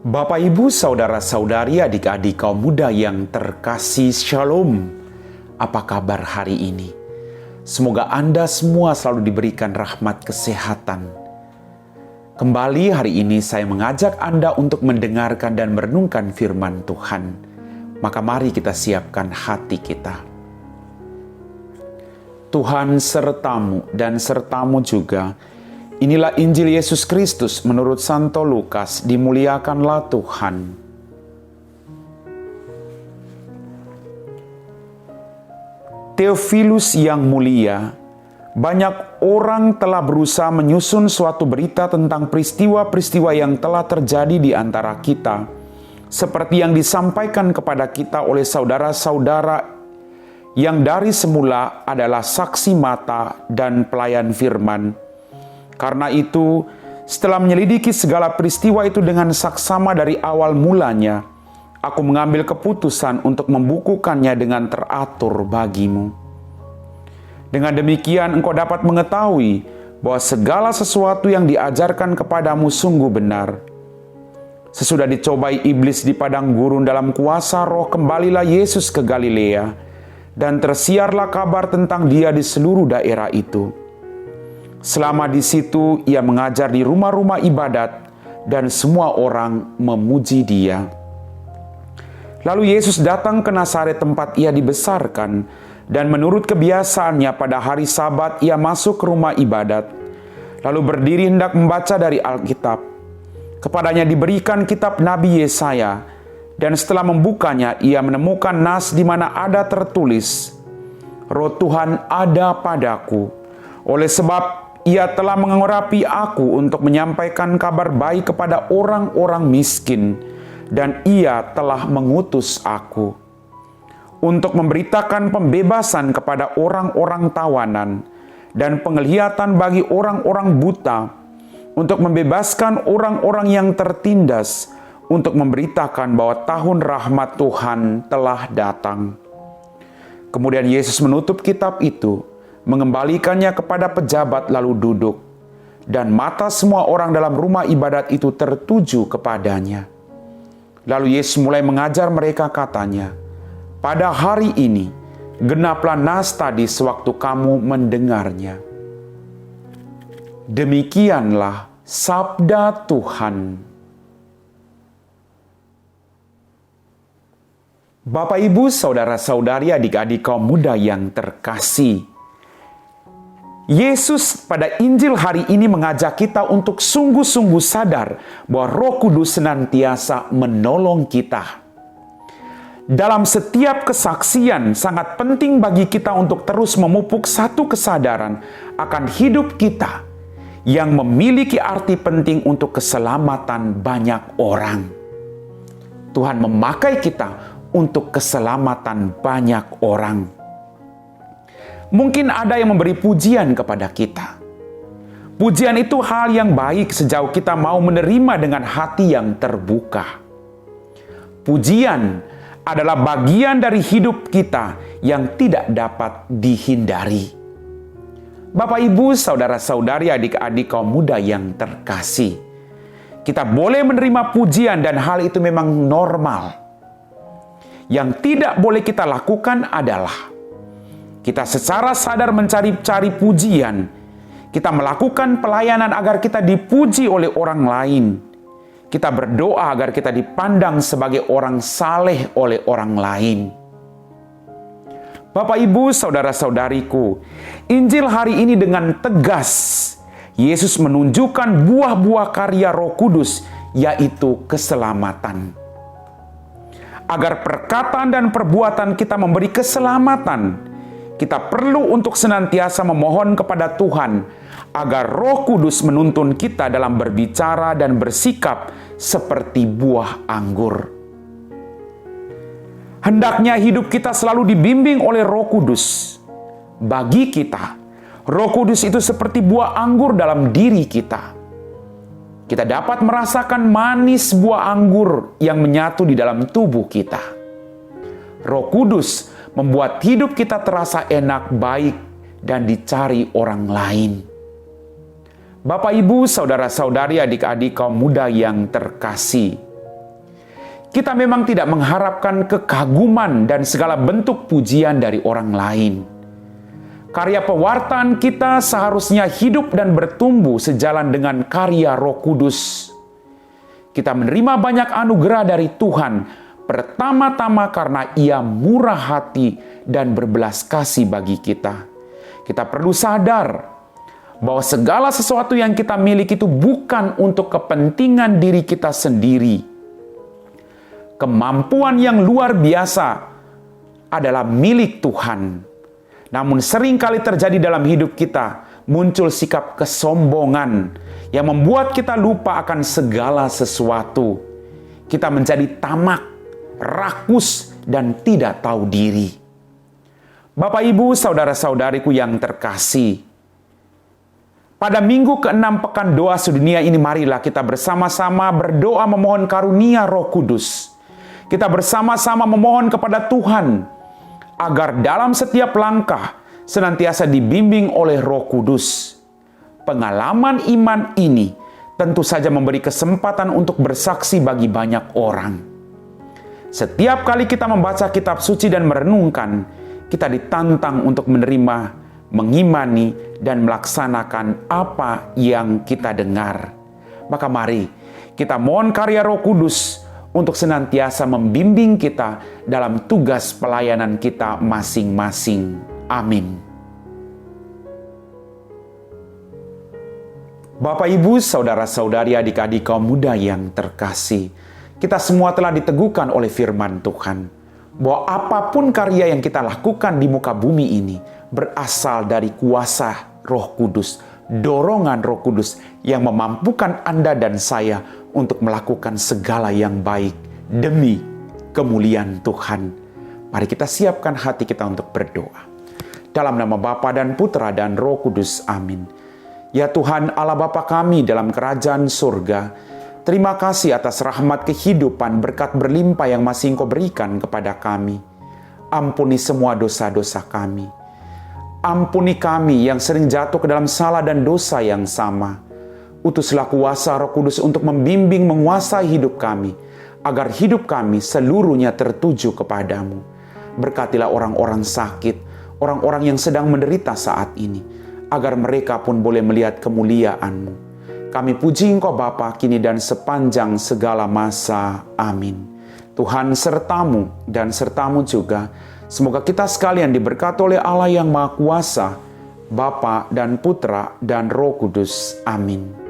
Bapak, Ibu, Saudara-saudari, adik-adik kaum muda yang terkasih, Shalom. Apa kabar hari ini? Semoga Anda semua selalu diberikan rahmat kesehatan. Kembali hari ini saya mengajak Anda untuk mendengarkan dan merenungkan firman Tuhan. Maka mari kita siapkan hati kita. Tuhan sertamu dan sertamu juga. Inilah Injil Yesus Kristus menurut Santo Lukas, dimuliakanlah Tuhan. Theophilus yang mulia, banyak orang telah berusaha menyusun suatu berita tentang peristiwa-peristiwa yang telah terjadi di antara kita, seperti yang disampaikan kepada kita oleh saudara-saudara yang dari semula adalah saksi mata dan pelayan firman. Karena itu, setelah menyelidiki segala peristiwa itu dengan saksama dari awal mulanya, aku mengambil keputusan untuk membukukannya dengan teratur bagimu. Dengan demikian engkau dapat mengetahui bahwa segala sesuatu yang diajarkan kepadamu sungguh benar. Sesudah dicobai iblis di padang gurun dalam kuasa roh, kembalilah Yesus ke Galilea, dan tersiarlah kabar tentang dia di seluruh daerah itu. Selama di situ, ia mengajar di rumah-rumah ibadat dan semua orang memuji dia. Lalu Yesus datang ke Nazaret tempat ia dibesarkan, dan menurut kebiasaannya pada hari Sabat ia masuk ke rumah ibadat, lalu berdiri hendak membaca dari Alkitab. Kepadanya diberikan kitab Nabi Yesaya, dan setelah membukanya ia menemukan nas di mana ada tertulis, "Roh Tuhan ada padaku, oleh sebab Ia telah mengurapi aku untuk menyampaikan kabar baik kepada orang-orang miskin, dan Ia telah mengutus aku untuk memberitakan pembebasan kepada orang-orang tawanan dan penglihatan bagi orang-orang buta, untuk membebaskan orang-orang yang tertindas, untuk memberitakan bahwa tahun rahmat Tuhan telah datang." Kemudian Yesus menutup kitab itu, mengembalikannya kepada pejabat lalu duduk, dan mata semua orang dalam rumah ibadat itu tertuju kepadanya. Lalu Yesus mulai mengajar mereka, katanya, "Pada hari ini genaplah nas tadi sewaktu kamu mendengarnya." Demikianlah sabda Tuhan. Bapak, Ibu, Saudara-saudari, adik-adik kaum muda yang terkasih, Yesus pada Injil hari ini mengajak kita untuk sungguh-sungguh sadar bahwa Roh Kudus senantiasa menolong kita. Dalam setiap kesaksian, sangat penting bagi kita untuk terus memupuk satu kesadaran akan hidup kita yang memiliki arti penting untuk keselamatan banyak orang. Tuhan memakai kita untuk keselamatan banyak orang. Mungkin ada yang memberi pujian kepada kita. Pujian itu hal yang baik sejauh kita mau menerima dengan hati yang terbuka. Pujian adalah bagian dari hidup kita yang tidak dapat dihindari. Bapak, Ibu, Saudara-saudari, adik-adik kaum muda yang terkasih, kita boleh menerima pujian dan hal itu memang normal. Yang tidak boleh kita lakukan adalah kita secara sadar mencari-cari pujian. Kita melakukan pelayanan agar kita dipuji oleh orang lain. Kita berdoa agar kita dipandang sebagai orang saleh oleh orang lain. Bapak, Ibu, Saudara-saudariku, Injil hari ini dengan tegas Yesus menunjukkan buah-buah karya Roh Kudus, yaitu keselamatan. Agar perkataan dan perbuatan kita memberi keselamatan, kita perlu untuk senantiasa memohon kepada Tuhan agar Roh Kudus menuntun kita dalam berbicara dan bersikap seperti buah anggur. Hendaknya hidup kita selalu dibimbing oleh Roh Kudus. Bagi kita, Roh Kudus itu seperti buah anggur dalam diri kita. Kita dapat merasakan manis buah anggur yang menyatu di dalam tubuh kita. Roh Kudus membuat hidup kita terasa enak, baik, dan dicari orang lain. Bapak, Ibu, Saudara-saudari, adik-adik kaum muda yang terkasih, Kita memang tidak mengharapkan kekaguman dan segala bentuk pujian dari orang lain. Karya pewartaan kita seharusnya hidup dan bertumbuh sejalan dengan karya Roh Kudus. Kita menerima banyak anugerah dari Tuhan, pertama-tama karena Ia murah hati dan berbelas kasih bagi kita. Kita perlu sadar bahwa segala sesuatu yang kita miliki itu bukan untuk kepentingan diri kita sendiri. Kemampuan yang luar biasa adalah milik Tuhan. Namun seringkali terjadi dalam hidup kita, muncul sikap kesombongan yang membuat kita lupa akan segala sesuatu. Kita menjadi tamak, rakus, dan tidak tahu diri. Bapak, Ibu, saudara-saudariku yang terkasih, pada minggu ke-6 pekan doa sedunia ini, marilah kita bersama-sama berdoa memohon karunia Roh Kudus. Kita bersama-sama memohon kepada Tuhan agar dalam setiap langkah senantiasa dibimbing oleh Roh Kudus. Pengalaman iman ini tentu saja memberi kesempatan untuk bersaksi bagi banyak orang. Setiap kali kita membaca kitab suci dan merenungkan, kita ditantang untuk menerima, mengimani, dan melaksanakan apa yang kita dengar. Maka mari kita mohon karya Roh Kudus untuk senantiasa membimbing kita dalam tugas pelayanan kita masing-masing. Amin. Bapak, Ibu, saudara-saudari, adik-adik kaum muda yang terkasih, kita semua telah diteguhkan oleh firman Tuhan bahwa apapun karya yang kita lakukan di muka bumi ini berasal dari kuasa Roh Kudus, dorongan Roh Kudus yang memampukan Anda dan saya untuk melakukan segala yang baik demi kemuliaan Tuhan. Mari kita siapkan hati kita untuk berdoa. Dalam nama Bapa dan Putra dan Roh Kudus, amin. Ya Tuhan Allah Bapa kami dalam kerajaan surga, terima kasih atas rahmat kehidupan berkat berlimpah yang masih Engkau berikan kepada kami. Ampuni semua dosa-dosa kami. Ampuni kami yang sering jatuh ke dalam salah dan dosa yang sama. Utuslah kuasa Roh Kudus untuk membimbing menguasai hidup kami, agar hidup kami seluruhnya tertuju kepadamu. Berkatilah orang-orang sakit, orang-orang yang sedang menderita saat ini, agar mereka pun boleh melihat kemuliaan-Mu. Kami puji Engkau Bapa kini dan sepanjang segala masa. Amin. Tuhan sertamu dan sertamu juga. Semoga kita sekalian diberkati oleh Allah yang Maha Kuasa, Bapa dan Putra dan Roh Kudus. Amin.